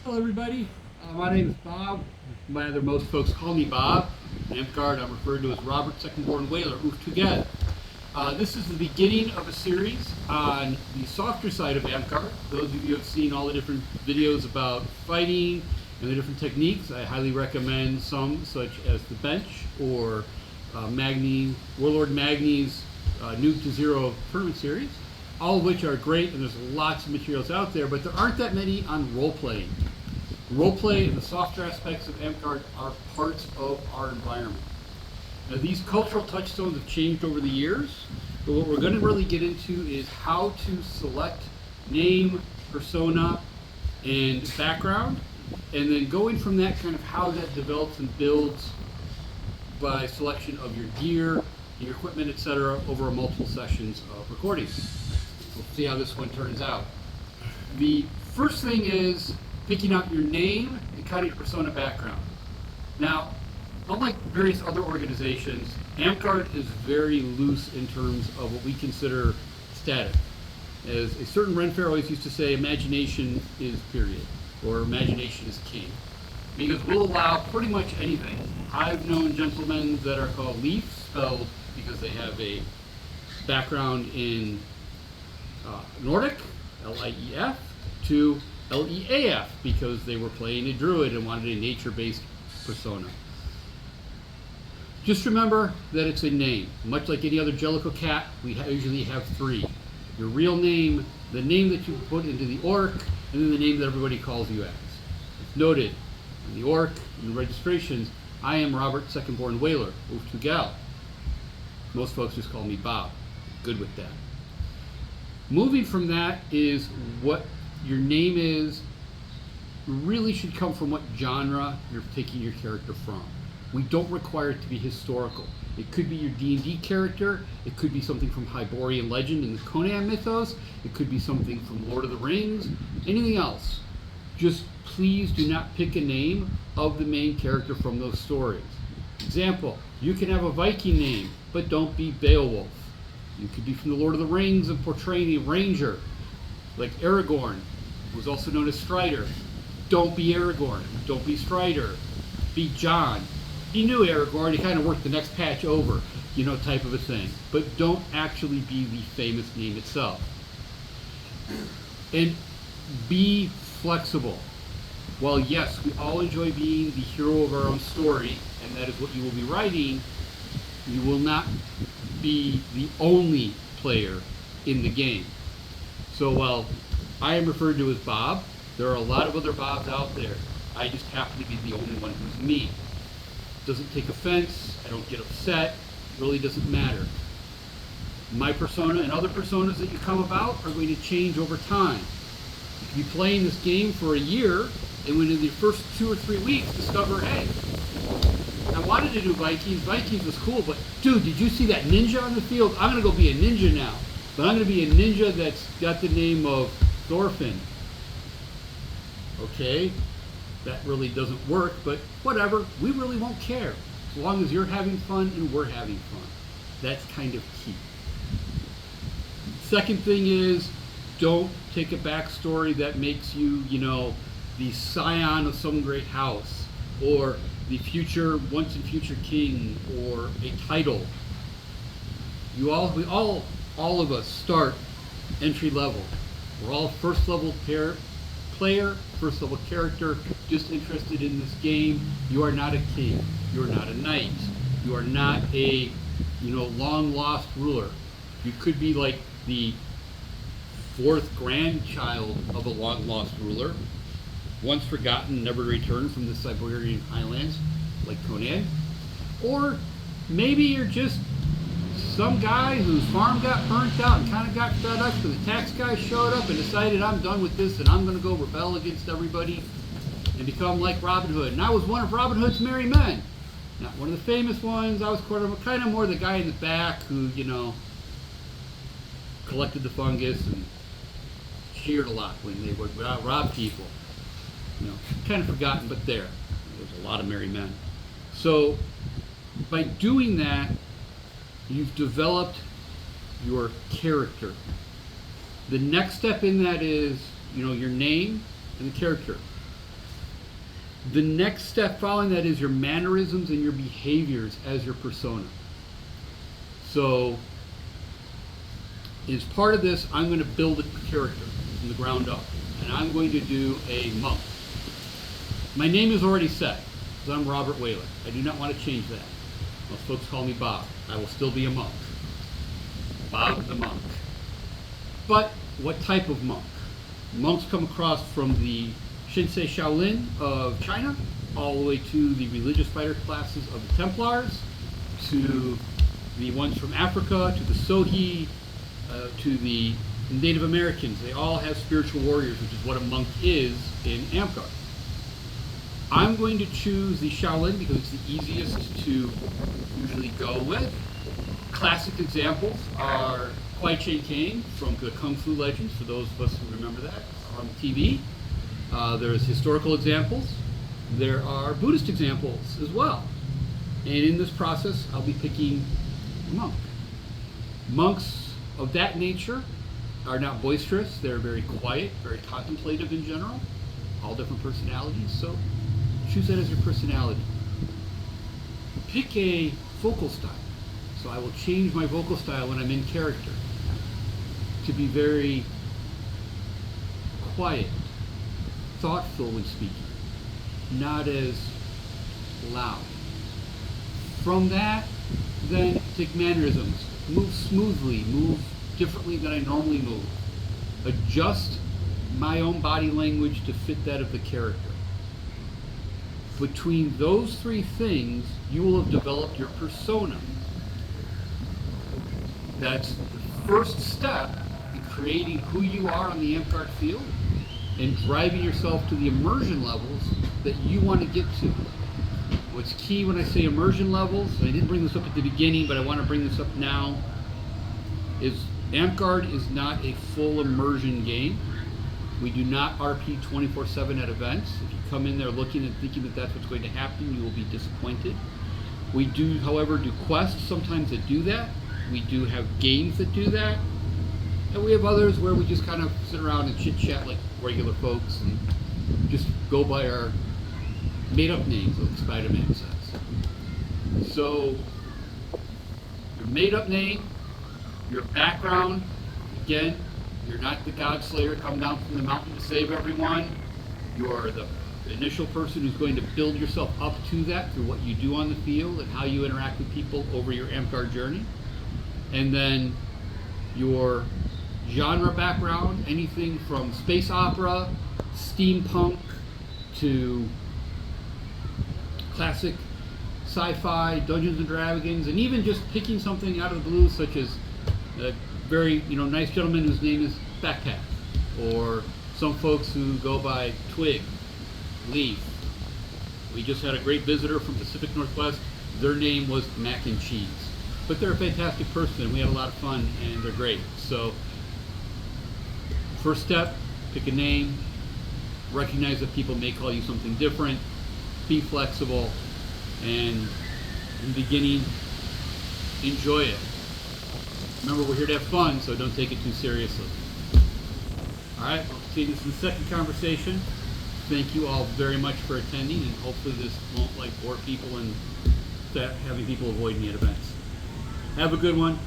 Hello, everybody. My name is Bob. Most folks call me Bob. In Amtgard, I'm referred to as Robert, second-born whaler, Amtgard. This is the beginning of a series on the softer side of Amtgard. Those of you who have seen all the different videos about fighting and the different techniques, I highly recommend some, such as the bench or Warlord Magni's Nuke to Zero tournament series, all of which are great, and there's lots of materials out there, but there aren't that many on role-playing. Roleplay and the softer aspects of Amtgard are parts of our environment. Now, these cultural touchstones have changed over the years, but what we're going to really get into is how to select name, persona, and background, and then going from that, kind of how that develops and builds by selection of your gear, your equipment, etc., over multiple sessions of recording. We'll see how this one turns out. The first thing is picking out your name and kind of your persona background. Now, unlike various other organizations, Amtgard is very loose in terms of what we consider static. As a certain Ren Fair always used to say, imagination is period, or imagination is king. Because we'll allow pretty much anything. I've known gentlemen that are called Leaf, spelled because they have a background in Nordic, L-I-E-F, to L-E-A-F, because they were playing a druid and wanted a nature-based persona. Just remember that it's a name. Much like any other Jellicoe cat, we usually have three. Your real name, the name that you put into the orc, and then the name that everybody calls you as. It's noted in the orc, in the registrations, I am Robert, second-born whaler, Gal. Most folks just call me Bob. Good with that. Moving from that is what your name is really should come from what genre you're taking your character from. We don't require it to be historical. It could be your D&D character, it could be something from Hyborian legend and the Conan mythos, it could be something from Lord of the Rings, anything else. Just please do not pick a name of the main character from those stories. Example, you can have a Viking name, but don't be Beowulf. You could be from the Lord of the Rings and portraying a ranger, like Aragorn, who was also known as Strider. Don't be Aragorn. Don't be Strider. Be John. He knew Aragorn. He kind of worked the next patch over, type of a thing. But don't actually be the famous name itself. And be flexible. While yes, we all enjoy being the hero of our own story, and that is what you will be writing, you will not be the only player in the game. So while I am referred to as Bob, there are a lot of other Bobs out there. I just happen to be the only one who's me. Doesn't take offense, I don't get upset, it really doesn't matter. My persona and other personas that you come about are going to change over time. You can be playing this game for a year, and within the first 2 or 3 weeks discover, hey, I wanted to do Vikings. Vikings was cool, but dude, did you see that ninja on the field? I'm going to go be a ninja now. But I'm going to be a ninja that's got the name of Thorfinn. Okay, that really doesn't work, but whatever. We really won't care. As long as you're having fun and we're having fun. That's kind of key. Second thing is, don't take a backstory that makes you, the scion of some great house, or the once and future king, or a title. All of us start entry level. We're all first level player, first level character, just interested in this game. You are not a king. You are not a knight. You are not a, long lost ruler. You could be like the fourth grandchild of a long lost ruler, once forgotten, never returned from the Siberian highlands, like Conan. Or maybe you're just some guy whose farm got burnt out and kind of got fed up because the tax guy showed up and decided, I'm done with this and I'm going to go rebel against everybody and become like Robin Hood. And I was one of Robin Hood's merry men. Not one of the famous ones. I was kind of more the guy in the back who, collected the fungus and cheered a lot when they would rob people. Kind of forgotten, but there's a lot of merry men. So by doing that, you've developed your character. The next step in that is, your name and the character. The next step following that is your mannerisms and your behaviors as your persona. So, as part of this, I'm going to build a character from the ground up, and I'm going to do a monk. My name is already set, because I'm Robert Whaler. I do not want to change that. Most folks call me Bob. I will still be a monk. Bob the monk. But what type of monk? Monks come across from the Shinsei Shaolin of China, all the way to the religious fighter classes of the Templars, to the ones from Africa, to the Sohi, to the Native Americans. They all have spiritual warriors, which is what a monk is in Amtgard. I'm going to choose the Shaolin because it's the easiest to usually go with. Classic examples are Kwai Chang Caine from the Kung Fu Legends, for those of us who remember that on TV. There's historical examples. There are Buddhist examples as well. And in this process, I'll be picking a monk. Monks of that nature are not boisterous. They're very quiet, very contemplative in general. All different personalities, so choose that as your personality. Pick a vocal style. So I will change my vocal style when I'm in character to be very quiet, thoughtful when speaking, not as loud. From that, then take mannerisms. Move smoothly, move differently than I normally move. Adjust my own body language to fit that of the character. Between those three things, you will have developed your persona. That's the first step in creating who you are on the Amtgard field and driving yourself to the immersion levels that you want to get to. What's key when I say immersion levels, and I didn't bring this up at the beginning, but I want to bring this up now, is Amtgard is not a full immersion game. We do not RP 24/7 at events. If you come in there looking and thinking that that's what's going to happen, you will be disappointed. We do, however, do quests sometimes that do that. We do have games that do that. And we have others where we just kind of sit around and chit-chat like regular folks and just go by our made-up names, like Spider-Man says. So, your made-up name, your background, again, you're not the God Slayer come down from the mountain to save everyone. You're the initial person who's going to build yourself up to that through what you do on the field and how you interact with people over your Amtgard journey. And then your genre background, anything from space opera, steampunk, to classic sci-fi, Dungeons and Dragons, and even just picking something out of the blue, such as a very nice gentleman whose name is Backpack, or some folks who go by Twig, Leaf. We just had a great visitor from Pacific Northwest. Their name was Mac and Cheese. But they're a fantastic person, and we had a lot of fun, and they're great. So, first step, pick a name, recognize that people may call you something different, be flexible, and in the beginning, enjoy it. Remember, we're here to have fun, so don't take it too seriously. All right, we'll continue this in the second conversation. Thank you all very much for attending, and hopefully this won't bore people and having people avoid me at events. Have a good one.